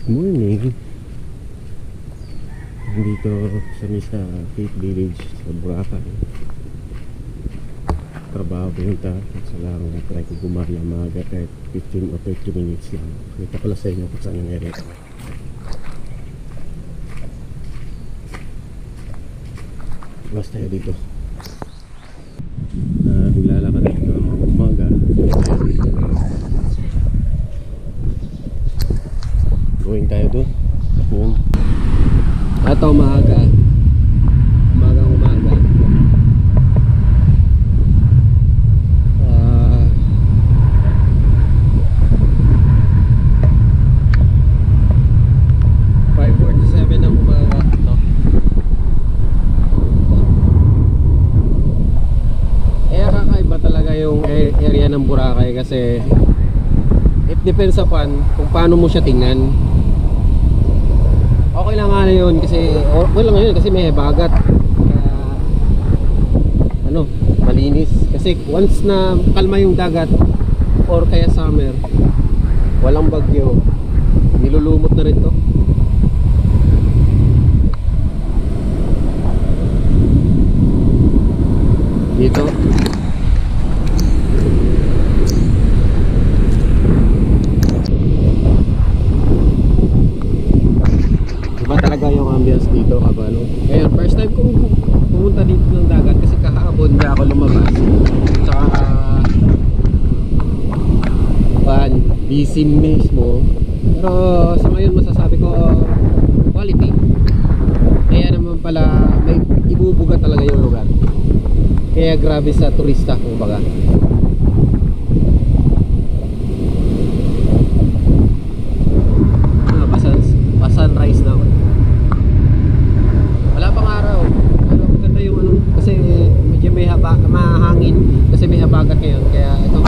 Morning. Dito sa Misa Faith Village sa Boracay. Trabaho pinunta. Sa lang try ko gumana maaga kahit 15 o 30 minutes lang. Kita ko lang sa inyo kung saan yung area. Basta tayo dito. Naglalakad dito umaga. Going tayo doon. Yun. Ato umaga. Umaga. 5:47 ng umaga. Ito. Kakaiba talaga yung area ng Boracay kasi it depends upon kung paano mo siya tingnan. Okay lang nga na yun kasi okay lang yun kasi may bagat. Kaya ano, malinis kasi once na kalma yung dagat or kaya summer, walang bagyo, nilulumot na rin to. Dito talaga yung ambience dito kabalo. Ngayon, first time kong pumunta dito ng dagat kasi kahapon hindi ako lumabas. Tsaka busy mismo. Pero sa ngayon masasabi ko quality. Kaya naman pala may ibubuga talaga yung lugar. Kaya grabe sa turista kumbaga. Pa-sunrise na ako. Wala pang araw. Pero maganda yung ano kasi medyo may mahangin kasi may habagat ngayon kaya ito.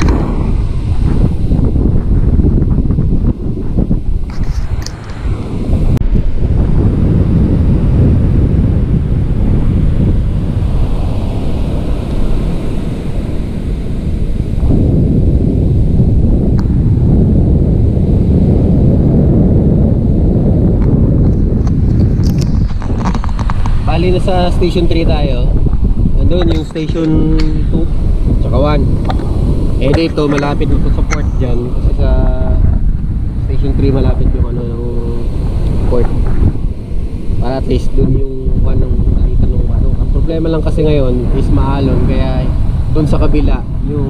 Bali na sa station 3 tayo. Nandun yung station 2 tsaka 1. Eh dito malapit na sa port dyan. Kasi sa station 3 malapit yung ano yung port. Para at least dun yung anong nakita nung ano. Ang problema lang kasi ngayon is maalon. Kaya dun sa kabila yung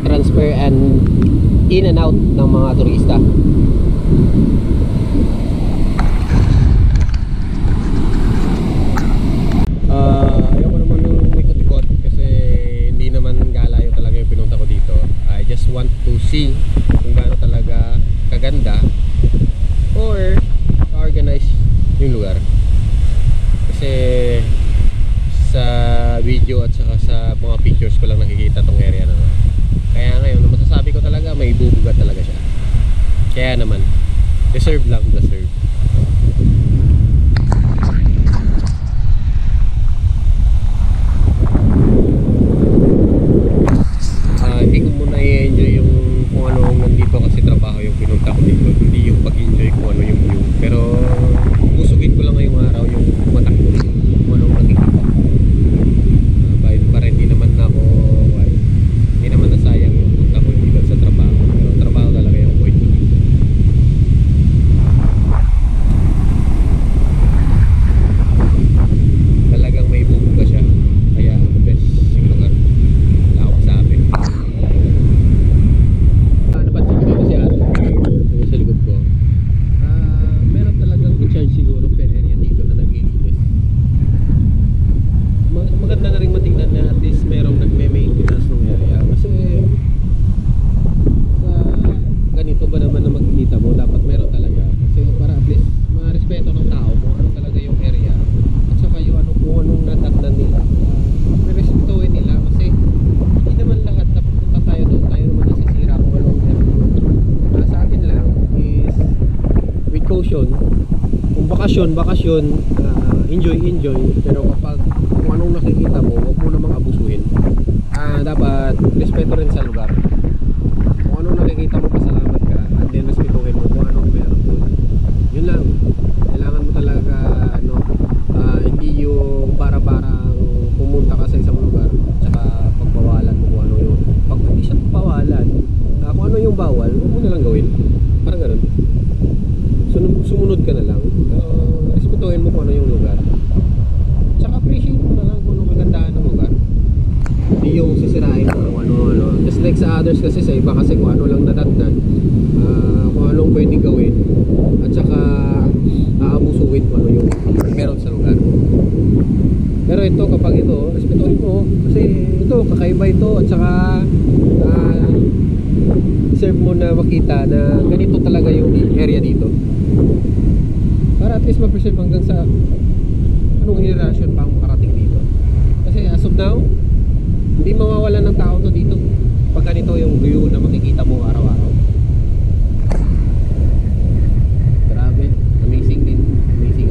transfer and in and out ng mga turista. Ayoko naman nung ikot-ikot kasi hindi naman galayo talaga yung pinunta ko dito. I just want to see kung gaano talaga kaganda or organize yung lugar. Kasi sa video at saka sa mga pictures ko lang nakikita tong area na to. Kaya ngayon masasabi ko talaga may bubugat talaga siya. Kaya naman deserve lang, deserve. Hindi ko muna i-enjoy yung kung ano nandito kasi trabaho yung pinunta ko dito. Hindi yung pag-enjoy kung ano yung view. Pero usugin ko lang ngayong araw yung mata ko kung anong nakikita. Para hindi naman ako hindi naman nasayang yung punta ko dito sa trabaho. Pero trabaho talaga yung point ko dito. Talagang may bubuga siya. Kaya the best yung lugar. Wala akong sabi. Meron talagang in-charge siguro per area dito na nag-iinis. Maganda na rin matingnan na at least merong nagme-maintenance ng area kasi sa ganito ba naman na makikita mo dapat meron talaga kasi para at least ma-respeto ng tao kung ano talaga yung area at saka yung ano kung anong natatnan nila may-respetuhin nila kasi hindi naman lahat na pupunta tayo doon tayo naman nasisira kung anong meron. Sa akin lang is with caution. Kung bakasyon, enjoy. Pero kapag kung anong nakikita mo, huwag mo namang abusuhin. Dapat respeto rin sa lugar. Kung anong nakikita mo, pasalamat ka. At din respetuhin mo kung anong meron doon. Yun lang. Kailangan mo talaga ano, hindi yung para-parang pumunta ka sa isang lugar tsaka pagbawalan mo kung ano yung pag hindi siya pawalan, kung ano yung bawal, huwag mo na lang gawin. Parang ganun. Sumunod ka na lang. Respetuhin mo kung ano yung lugar. Tsaka appreciate mo na lang kung anong kagandahan ng lugar. Hindi yung sisirain mo kung ano. Just like sa others kasi, sa iba kasi kung ano lang nadatnan, kung anong pwedeng gawin, at saka aabusuhin kung ano yung meron sa lugar. Pero ito, kapag ito, respetuhin mo kasi ito, kakaiba ito, at saka deserve mo na makita na ganito talaga yung area dito para at least ma-preserve hanggang sa anong generation pa ang makarating dito. Kasi as of now, hindi mawawalan ng tao to dito pag ganito yung view na makikita mo araw-araw. Grabe, amazing din. Amazing.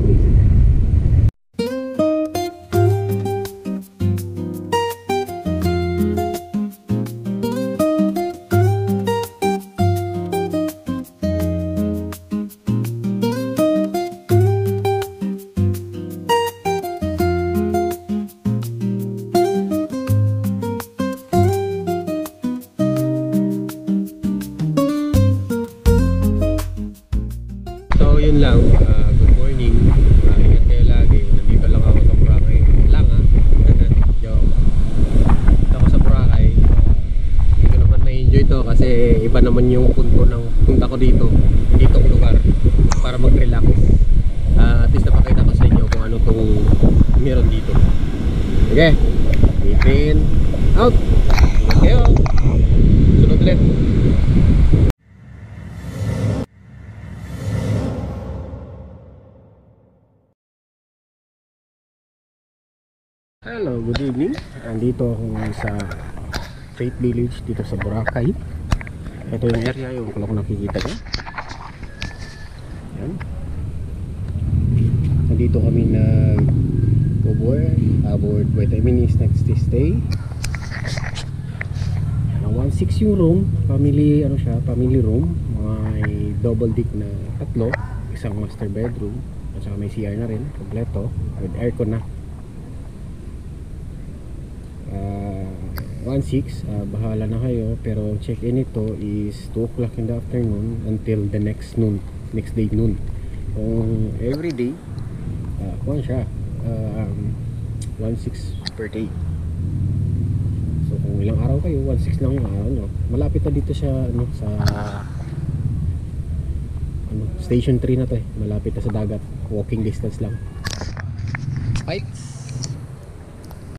So yun lang, good morning. Ingat kayo lagi. Nandito lang ako sa Boracay lang Joke. Dito ako sa Boracay. Hindi ko naman na-enjoy to kasi iba naman yung punto ng punta ko dito. Hindi itong lugar para mag-relax. At least napakita ko sa inyo kung ano itong meron dito. Okay, meeting out. Ingat kayo. Sunod ulit. Hello, good evening. Andito ako sa Faith Village dito sa Boracay. Ito yung area, yung kung nakikita nyo. Yan. Nandito kami aboard wait a minute next stay. 1.6 yung room, family room. May double deck na tatlo, isang master bedroom, at saka may CR na rin, kompleto with aircon na. 1.6, bahala na kayo, pero check-in ito is 2 o'clock in the afternoon until the next day noon. Kung everyday, kuhan siya, 1.6 per day. So kung ilang araw kayo, 1.6 lang yung araw nyo. Malapit na dito siya sa station 3 na to malapit na sa dagat, walking distance lang. Fights.